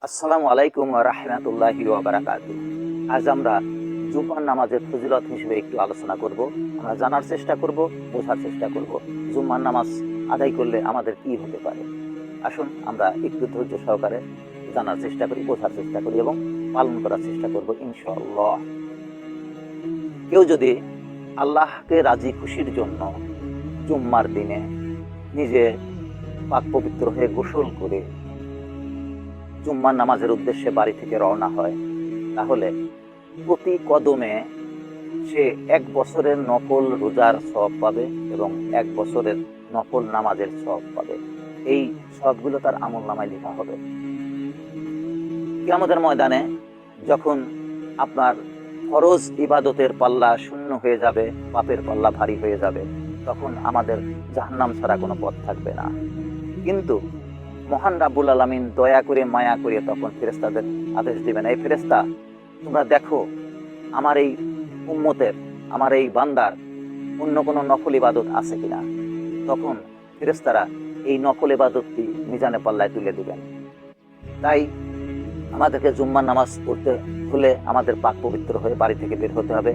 আসসালামু আলাইকুম ওয়া রাহমাতুল্লাহি ওয়া বারাকাতুহু। আজ আমরা জুমার নামাজের ফজিলত হিসেবে একটু আলোচনা করব। আমরা জানার চেষ্টা করব, বোঝার চেষ্টা করব জুমার নামাজ আদায় করলে আমাদের কি হতে পারে। আসুন আমরা একটু ধৈর্য সহকারে জানার চেষ্টা করি, বোঝার চেষ্টা করি এবং পালন করার চেষ্টা করব ইনশাআল্লাহ। কেউ যদি আল্লাহকে রাজি খুশির জন্য জুম্মার দিনে নিজে পাক পবিত্র হয়ে গোসল করে জুম্মার নামাজের উদ্দেশ্যে বাড়ি থেকে রওনা হয়, তাহলে প্রতি কদমে সে ১ বছরের নফল রোজার সওয়াব পাবে এবং ১ বছরের নফল নামাজের সওয়াব পাবে। এই সওয়াবগুলো তার আমলনামায় লেখা হবে। কিয়ামতের ময়দানে যখন আপনার ফরজ ইবাদতের পাল্লা শূন্য হয়ে যাবে, পাপের পাল্লা ভারী হয়ে যাবে, তখন আমাদের জাহান্নাম ছাড়া কোনো পথ থাকবে না। কিন্তু মহান রাব্বুল আলামিন দয়া করে মায়া করে তখন ফেরেশতাদের আদেশ দিবেন, এই ফেরেশতা তোমরা দেখো আমার এই উম্মতের, আমার এই বান্দার অন্য কোনো নফল ইবাদত আছে কিনা। তখন ফেরেশতারা এই নফল ইবাদতটি মিজানে পাল্লায় তুলে দিবেন। তাই আমাদেরকে জুম্মার নামাজ পড়তে হলে আমাদের পাক পবিত্র হয়ে বাড়ি থেকে বের হতে হবে।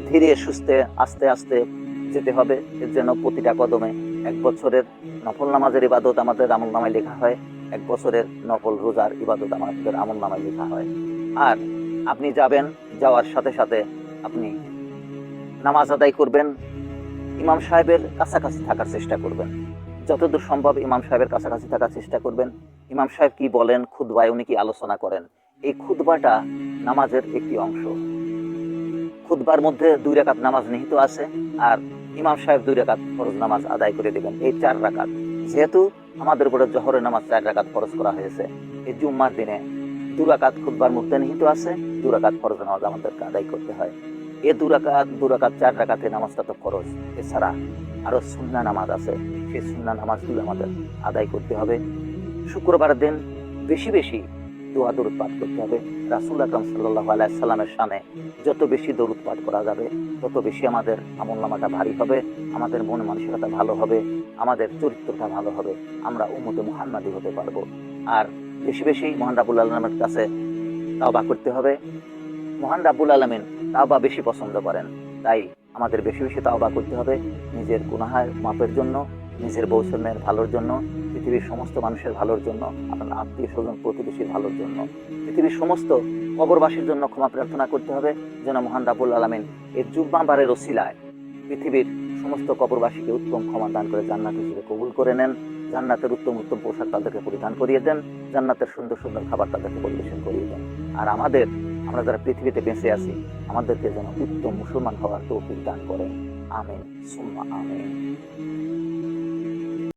ধীরে সুস্থে আস্তে আস্তে যেতে হবে, এর জন্য প্রতিটা কদমে ১ বছরের নফল নামাজের ইবাদত আমাদের আমলনামায় লেখা হয়, ১ বছরের নফল রোজার ইবাদত আমাদের আমলনামায় লেখা হয়। আর আপনি যাবেন, যাওয়ার সাথে সাথে আপনি নামাজ আদায় করবেন, ইমাম সাহেবের কাছাকাছি থাকার চেষ্টা করবেন। যতদূর সম্ভব ইমাম সাহেবের কাছাকাছি থাকার চেষ্টা করবেন। ইমাম সাহেব কি বলেন, খুতবায় উনি কি আলোচনা করেন, এই খুতবাটা নামাজের একটি অংশ। খুতবার মধ্যে ২ রাকাত নামাজ নিহিত আছে, আর ইমাম সাহেব ২ রাকাত ফরজ নামাজ আদায় করে দিবেন, এই ৪ রাকাত। যেহেতু আমাদের উপরে জোহরের নামাজ ৪ রাকাত ফরজ করা হয়েছে, এই জুম্মার দিনে ২ রাকাত খুতবার মধ্যে নিহিত আছে, ২ রাকাত ফরজ নামাজ আমাদেরকে আদায় করতে হয়। এই ২ রাকাত ৪ রাকাতের নামাজটা তো ফরজ, এছাড়া আরো সুন্নাহ নামাজ আছে, সেই সুন্নাহ নামাজগুলো আমাদের আদায় করতে হবে। শুক্রবার দিন বেশি বেশি দোয়া দরুদ পাঠ করতে হবে। রাসূল আকরাম সাল্লাল্লাহু আলাইহি সাল্লামের শানে যত বেশি দরুদ পাঠ করা যাবে, তত বেশি আমাদের আমলনামাটা ভারী হবে, আমাদের মন মানসিকতা ভালো হবে, আমাদের চরিত্রটা ভালো হবে, আমরা উম্মতে মুহাম্মাদি হতে পারবো। আর বেশি বেশি মহান রাব্বুল আলামিনের কাছে তাওবা করতে হবে। মহান রাব্বুল আলামিন তাওবা বেশি পছন্দ করেন, তাই আমাদের বেশি বেশি তাওবা করতে হবে, নিজের গুনাহের মাপের জন্য, নিজের বৌসন্যের ভালোর জন্য, পৃথিবীর সমস্ত মানুষের ভালোর জন্য, আপনার আত্মীয় স্বজন প্রতিবেশীর ভালোর জন্য, পৃথিবীর সমস্ত কবরবাসীর জন্য ক্ষমা প্রার্থনা করতে হবে, যেন মহান রাব্বুল আলামিন এই জুম্মাবারের ওসিলায় পৃথিবীর সমস্ত কবরবাসীকে উত্তম ক্ষমা দান করে জান্নাত হিসেবে কবুল করে নেন, জান্নাতের উত্তম উত্তম পোশাক তাদেরকে পরিধান করিয়ে দেন, জান্নাতের সুন্দর সুন্দর খাবার তাদেরকে পরিবেশন করিয়ে দেন। আর আমরা যারা পৃথিবীতে বেঁচে আছি, আমাদেরকে যেন উত্তম মুসলমান হওয়ার তৌফিক দান করেন। আমিন সুম্মা আমিন।